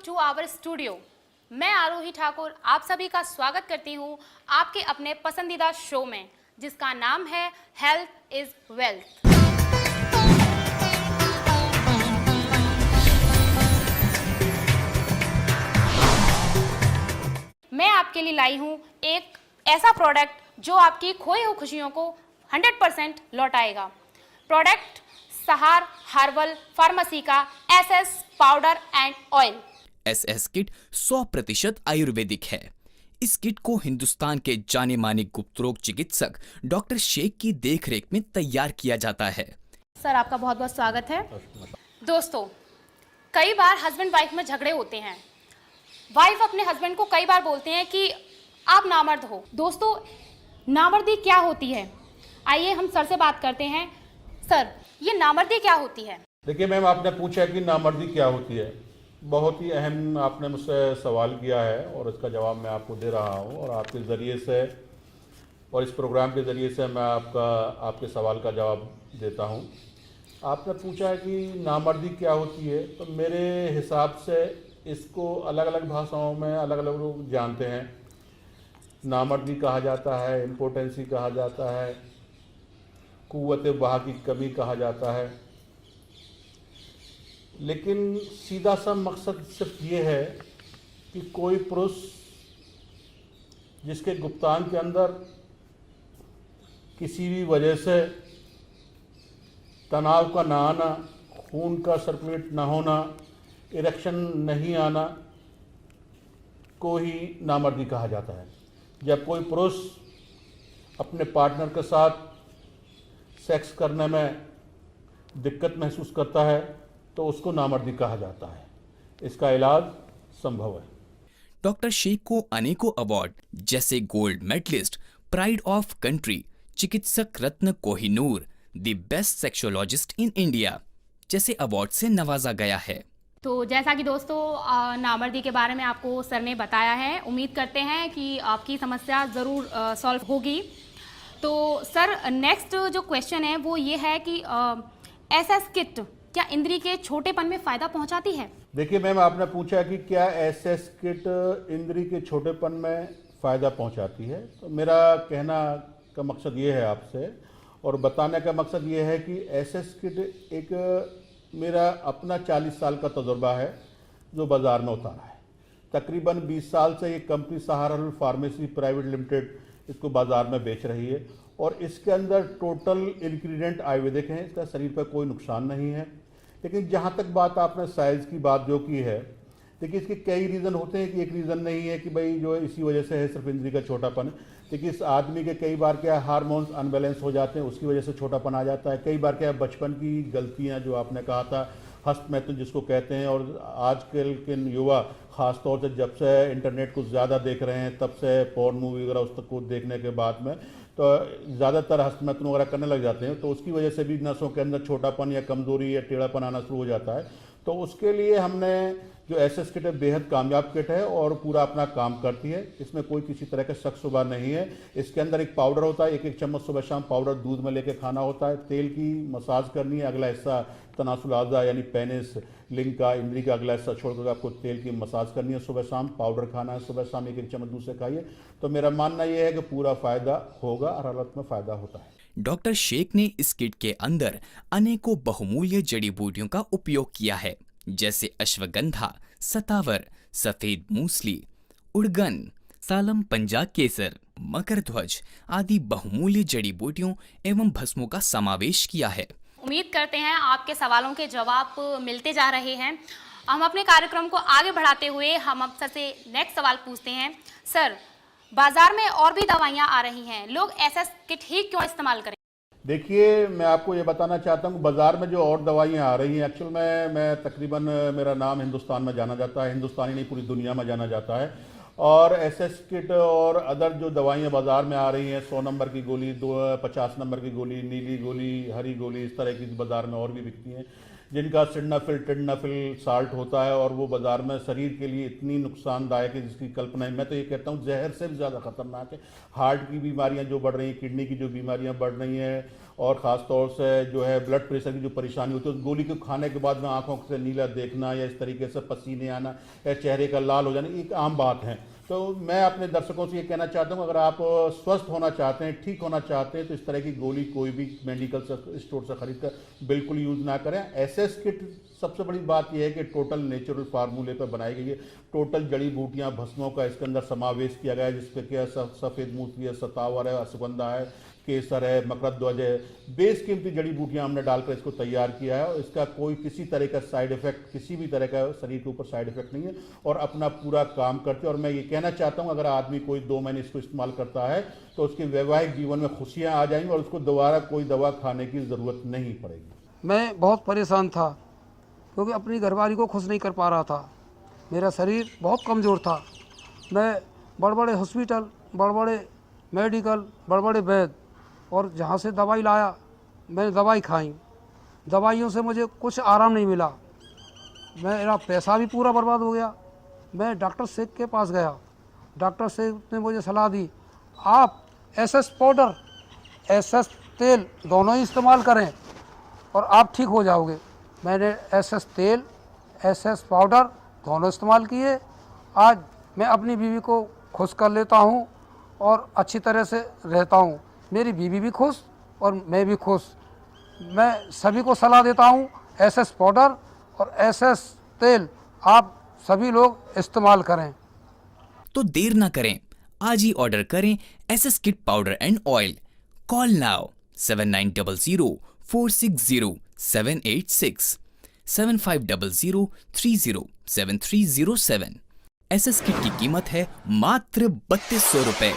To our studio. मैं आरोही ठाकुर आप सभी का स्वागत करती हूँ आपके अपने पसंदीदा शो में, जिसका नाम है हेल्थ इज वेल्थ। मैं आपके लिए लाई हूँ एक ऐसा प्रोडक्ट जो आपकी खोई हुई खुशियों को 100% लौटाएगा। प्रोडक्ट सहार हर्बल फार्मेसी का SS powder and oil. SS kit 100% Ayurvedic है। इस किट को हिंदुस्तान के जाने माने गुप्त रोग चिकित्सक डॉक्टर शेख की देखरेख में तैयार किया जाता है। सर, आपका बहुत बहुत स्वागत है। दोस्तों, कई बार हस्बैंड वाइफ में झगड़े होते हैं। वाइफ अपने हस्बैंड को कई बार बोलते हैं कि आप नामर्द हो। दोस्तों, नामर्दी क्या होती है? आइए हम सर से बात करते हैं। सर, ये नामर्दी क्या होती है? देखिए मैम, आपने पूछा कि नामर्दी क्या होती है। बहुत ही अहम आपने मुझसे सवाल किया है और इसका जवाब मैं आपको दे रहा हूँ, और आपके ज़रिए से और इस प्रोग्राम के ज़रिए से मैं आपके सवाल का जवाब देता हूँ। आपने पूछा है कि नामर्दी क्या होती है, तो मेरे हिसाब से इसको अलग अलग भाषाओं में अलग अलग लोग जानते हैं। नामर्दी कहा जाता है, इम्पोर्टेंसी कहा जाता है, कुव्वत बहा की कमी कहा जाता है। लेकिन सीधा सा मकसद सिर्फ ये है कि कोई पुरुष जिसके गुप्तांग के अंदर किसी भी वजह से तनाव का ना आना, खून का सर्कुलेट ना होना, इरेक्शन नहीं आना को ही नामर्दी कहा जाता है। जब कोई पुरुष अपने पार्टनर के साथ सेक्स करने में दिक्कत महसूस करता है तो उसको नामर्दी कहा जाता है। इसका इलाज संभव है। डॉक्टर शेख को अनेकों अवार्ड जैसे gold medallist, pride of country, चिकित्सक रत्न Kohinoor, the best sexologist in India जैसे अवार्ड से नवाजा गया है। तो जैसा कि दोस्तों नामर्दी के बारे में आपको सर ने बताया है, उम्मीद करते हैं कि आपकी समस्या ज़रूर सॉल्व होगी। तो सर, नेक्स्ट जो क्वेश्चन है वो ये है कि एसएस किट क्या इंद्री के छोटेपन में फ़ायदा पहुंचाती है? देखिए मैम, आपने पूछा कि क्या एसएस किट इंद्री के छोटेपन में फ़ायदा पहुंचाती है। तो मेरा कहना का मकसद ये है आपसे और बताने का मकसद ये है कि एसएस किट एक मेरा अपना 40 साल का तजुर्बा है जो बाज़ार में उतारा है। तकरीबन 20 साल से ये कंपनी सहार हर्बल फार्मेसी प्राइवेट लिमिटेड इसको बाज़ार में बेच रही है, और इसके अंदर टोटल इंग्रेडिएंट आयुर्वेदिक हैं। इसका शरीर पर कोई नुकसान नहीं है। लेकिन जहाँ तक बात आपने साइज़ की बात जो की है, देखिए इसके कई रीज़न होते हैं कि एक रीज़न नहीं है कि भाई जो इसी वजह से है सिर्फ इंद्री का छोटापन। देखिए इस आदमी के कई बार क्या हार्मोन्स अनबैलेंस हो जाते हैं, उसकी वजह से छोटापन आ जाता है। कई बार क्या बचपन की गलतियाँ जो आपने कहा था, हस्तमैथुन जिसको कहते हैं, और आजकल के युवा ख़ास तौर से जब से इंटरनेट को ज़्यादा देख रहे हैं तब से पोर्न मूवी वगैरह उस तक को देखने के बाद में तो ज़्यादातर हस्तमैथुन वगैरह करने लग जाते हैं, तो उसकी वजह से भी नसों के अंदर छोटापन या कमज़ोरी या टेढ़ापन आना शुरू हो जाता है। तो उसके लिए हमने जो एसएस किट है बेहद कामयाब किट है और पूरा अपना काम करती है। इसमें कोई किसी तरह का शक शुबा नहीं है। इसके अंदर एक पाउडर होता है, एक एक चम्मच सुबह शाम पाउडर दूध में लेके खाना होता है। तेल की मसाज करनी है, अगला हिस्सा तनासुल आज़ा यानी पेनिस लिंग का इंद्री का अगला हिस्सा छोड़कर आपको तेल की मसाज करनी है। सुबह शाम पाउडर खाना है, सुबह शाम एक एक चम्मच दूध से खाइए। तो मेरा मानना यह है कि पूरा फ़ायदा होगा, हर हालत में फ़ायदा होता है। डॉक्टर शेख ने इस किट के अंदर अनेकों बहुमूल्य जड़ी बूटियों का उपयोग किया है, जैसे अश्वगंधा, सतावर, सफेद मूसली, उड़गन, सालम पंजाब केसर, मकर ध्वज आदि बहुमूल्य जड़ी बूटियों एवं भस्मों का समावेश किया है। उम्मीद करते हैं आपके सवालों के जवाब मिलते जा रहे हैं। हम अपने कार्यक्रम को आगे बढ़ाते हुए हम अब सर से नेक्स्ट सवाल पूछते हैं। सर, बाजार में और भी दवाइयाँ आ रही हैं, लोग एसएस किट ही क्यों इस्तेमाल करें? देखिए मैं आपको ये बताना चाहता हूँ, बाज़ार में जो और दवाइयाँ आ रही हैं, एक्चुअल में मैं तकरीबन मेरा नाम हिंदुस्तान में जाना जाता है, हिंदुस्तानी नहीं पूरी दुनिया में जाना जाता है। और एसएस किट और अदर जो दवाइयाँ बाज़ार में आ रही हैं, 100 नंबर की गोली, 50 नंबर की गोली, नीली गोली, हरी गोली, इस तरह की बाज़ार में और भी बिकती हैं। जिनका सिडनाफिल टिडनाफिल साल्ट होता है और वो बाजार में शरीर के लिए इतनी नुकसानदायक है जिसकी कल्पना मैं तो ये कहता हूँ जहर से भी ज़्यादा खतरनाक है। हार्ट की बीमारियां जो बढ़ रही हैं, किडनी की जो बीमारियां बढ़ रही हैं, और ख़ास तौर से जो है ब्लड प्रेशर की जो परेशानी होती है, उस गोली को खाने के बाद में आंखों से नीला देखना या इस तरीके से पसीने आना या चेहरे का लाल हो जाना, एक आम बात है। तो मैं अपने दर्शकों से ये कहना चाहता हूँ, अगर आप स्वस्थ होना चाहते हैं, ठीक होना चाहते हैं, तो इस तरह की गोली कोई भी मेडिकल स्टोर से खरीद कर बिल्कुल यूज़ ना करें। एसएस किट सबसे बड़ी बात यह है कि टोटल नेचुरल फार्मूले पर बनाई गई है, टोटल जड़ी बूटियां भस्मों का इसके अंदर समावेश किया गया है, जिसपे क्या सफ़ेद मूसली है, सतावर है, अश्वगंधा है, केसर है, मकरध्वज है, बेशकीमती जड़ी बूटियां हमने डालकर इसको तैयार किया है और इसका कोई किसी तरह का साइड इफेक्ट, किसी भी तरह का शरीर के ऊपर साइड इफेक्ट नहीं है और अपना पूरा काम करते हैं। और मैं ये कहना चाहता हूं, अगर आदमी कोई 2 महीने इसको इस्तेमाल करता है तो उसके वैवाहिक जीवन में खुशियां आ जाएंगी और उसको दोबारा कोई दवा खाने की ज़रूरत नहीं पड़ेगी। मैं बहुत परेशान था क्योंकि अपनी घरवाली को खुश नहीं कर पा रहा था। मेरा शरीर बहुत कमज़ोर था। मैं बड़े बड़े हॉस्पिटल, बड़े बड़े मेडिकल, बड़े बड़े वैद्य और जहाँ से दवाई लाया, मैंने दवाई खाई, दवाइयों से मुझे कुछ आराम नहीं मिला। मेरा पैसा भी पूरा बर्बाद हो गया। मैं डॉक्टर शेख के पास गया, डॉक्टर शेख ने मुझे सलाह दी, आप एसएस पाउडर, एसएस तेल दोनों ही इस्तेमाल करें और आप ठीक हो जाओगे। मैंने एसएस तेल, एसएस पाउडर दोनों इस्तेमाल किए। आज मैं अपनी बीवी को खुश कर लेता हूँ और अच्छी तरह से रहता हूँ। मेरी बीवी भी खुश और मैं भी खुश। मैं सभी को सलाह देता हूँ, एसएस पाउडर और एसएस तेल आप सभी लोग इस्तेमाल करें। तो देर ना करें, आज ही ऑर्डर करें SS kit powder and oil. Call now 7900 460 786 7500 30 7307। SS kit की कीमत है मात्र 3200 रुपए।